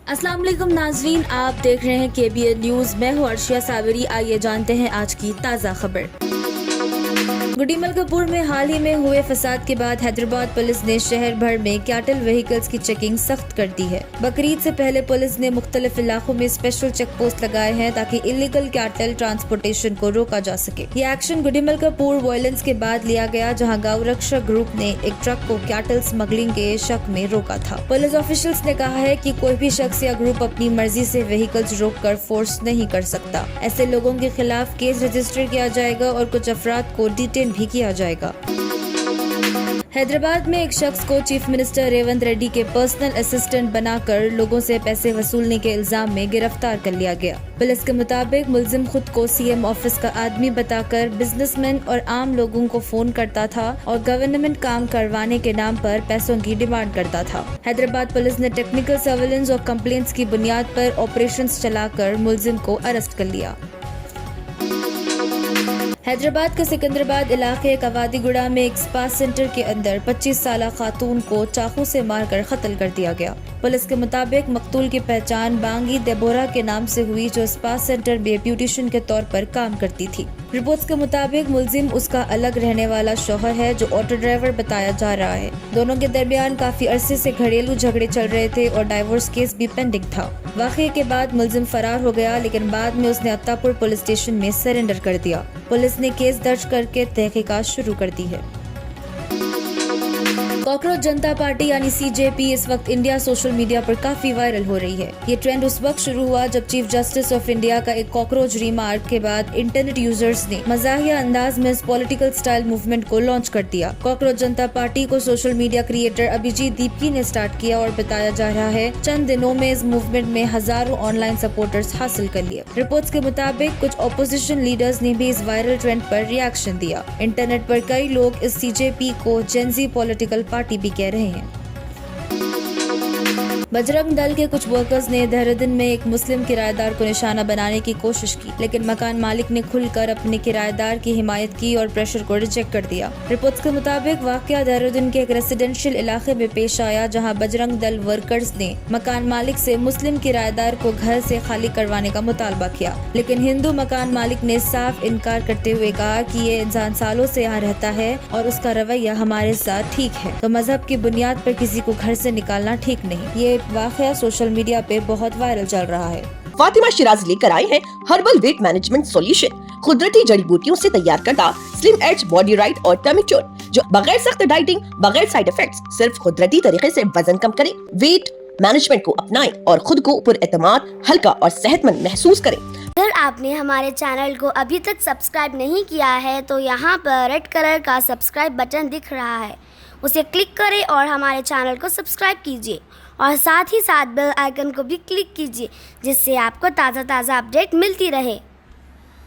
अस्सलाम वालेकुम नाजरीन, आप देख रहे हैं KBN न्यूज़। मैं हूँ अर्शिया सावरी। आइए जानते हैं आज की ताज़ा खबर। गुडी मलकापुर में हाल ही में हुए फसाद के बाद हैदराबाद पुलिस ने शहर भर में कैटल व्हीकल्स की चेकिंग सख्त कर दी है। बकरीद से पहले पुलिस ने मुख्तलिफ इलाकों में स्पेशल चेक पोस्ट लगाए हैं ताकि इलीगल कैटल ट्रांसपोर्टेशन को रोका जा सके। ये एक्शन गुडी मलकापुर वायलेंस के बाद लिया गया, जहां गौ रक्षक ग्रुप ने एक ट्रक को कैटल स्मगलिंग के शक में रोका था। पुलिस ऑफिशियल्स ने कहा है कि कोई भी शख्स या ग्रुप अपनी मर्जी से व्हीकल्स रोक कर फोर्स नहीं कर सकता। ऐसे लोगों के खिलाफ केस रजिस्टर किया जाएगा और कुछ अफराद को डिटेन भी किया जाएगा। हैदराबाद में एक शख्स को चीफ मिनिस्टर रेवंत रेड्डी के पर्सनल असिस्टेंट बनाकर लोगों से पैसे वसूलने के इल्जाम में गिरफ्तार कर लिया गया। पुलिस के मुताबिक मुलजिम खुद को CM ऑफिस का आदमी बताकर बिजनेसमैन और आम लोगों को फोन करता था और गवर्नमेंट काम करवाने के नाम पर पैसों की डिमांड करता था। हैदराबाद पुलिस ने टेक्निकल सर्वेलेंस और कंप्लेंट्स की बुनियाद पर ऑपरेशंस चलाकर मुलजिम को अरेस्ट कर लिया। हैदराबाद के सिकंदराबाद इलाके कवादीगुड़ा में एक स्पा सेंटर के अंदर 25 साला खातून को चाकू से मारकर कत्ल कर दिया गया। पुलिस के मुताबिक मकतूल की पहचान बांगी देबोरा के नाम से हुई, जो स्पा सेंटर में ब्यूटिशियन के तौर पर काम करती थी। रिपोर्ट्स के मुताबिक मुलजिम उसका अलग रहने वाला शौहर है, जो ऑटो ड्राइवर बताया जा रहा है। दोनों के दरमियान काफी अरसे से घरेलू झगड़े चल रहे थे और डाइवोर्स केस भी पेंडिंग था। वाक़ये के बाद मुलजिम फरार हो गया, लेकिन बाद में उसने अत्तापुर पुलिस स्टेशन में सरेंडर कर दिया। पुलिस ने केस दर्ज करके तहकीकात शुरू कर दी है। कॉकरोच जनता पार्टी यानी CJP इस वक्त इंडिया सोशल मीडिया पर काफी वायरल हो रही है। ये ट्रेंड उस वक्त शुरू हुआ जब चीफ जस्टिस ऑफ इंडिया का एक कॉकरोच रिमार्क के बाद इंटरनेट यूजर्स ने मजाहिया अंदाज में इस पॉलिटिकल स्टाइल मूवमेंट को लॉन्च कर दिया। कॉकरोच जनता पार्टी को सोशल मीडिया क्रिएटर अभिजीत दीपकी ने स्टार्ट किया और बताया जा रहा है चंद दिनों में इस मूवमेंट में हजारों ऑनलाइन सपोर्टर्स हासिल कर लिए। रिपोर्ट्स के मुताबिक कुछ ऑपोजिशन लीडर्स ने भी इस वायरल ट्रेंड पर रिएक्शन दिया। इंटरनेट पर कई लोग इस CJP को जेनजी पॉलिटिकल पार्टी भी कह रहे हैं। बजरंग दल के कुछ वर्कर्स ने देहरादून में एक मुस्लिम किराएदार को निशाना बनाने की कोशिश की, लेकिन मकान मालिक ने खुलकर अपने किराएदार की हिमायत की और प्रेशर को रिजेक्ट कर दिया। रिपोर्ट्स के मुताबिक वाकया देहरादून के एक रेसिडेंशियल इलाके में पेश आया, जहां बजरंग दल वर्कर्स ने मकान मालिक से मुस्लिम किराएदार को घर से खाली करवाने का मुतालबा किया, लेकिन हिंदू मकान मालिक ने साफ इनकार करते हुए कहा कि ये इंसान सालों से यहाँ रहता है और उसका रवैया हमारे साथ ठीक है, तो मजहब की बुनियाद पर किसी को घर से निकालना ठीक नहीं। ये वाकया सोशल मीडिया पे बहुत वायरल चल रहा है। फातिमा शिराज लेकर आए हैं हर्बल वेट मैनेजमेंट सॉल्यूशन, कुदरती जड़ी बूटियों से तैयार करता स्लिम एज बॉडी राइट और टमिक क्योर, जो बगैर सख्त डाइटिंग, बगैर साइड इफेक्ट्स, सिर्फ कुदरती तरीके से वजन कम करे। वेट मैनेजमेंट को अपनाएं और खुद को पुरएतमाद, हल्का और सेहतमंद महसूस करें। अगर आपने हमारे चैनल को अभी तक सब्सक्राइब नहीं किया है तो यहाँ पर रेड कलर का सब्सक्राइब बटन दिख रहा है, उसे क्लिक करें और हमारे चैनल को सब्सक्राइब कीजिए और साथ ही साथ बेल आइकन को भी क्लिक कीजिए, जिससे आपको ताज़ा अपडेट मिलती रहे।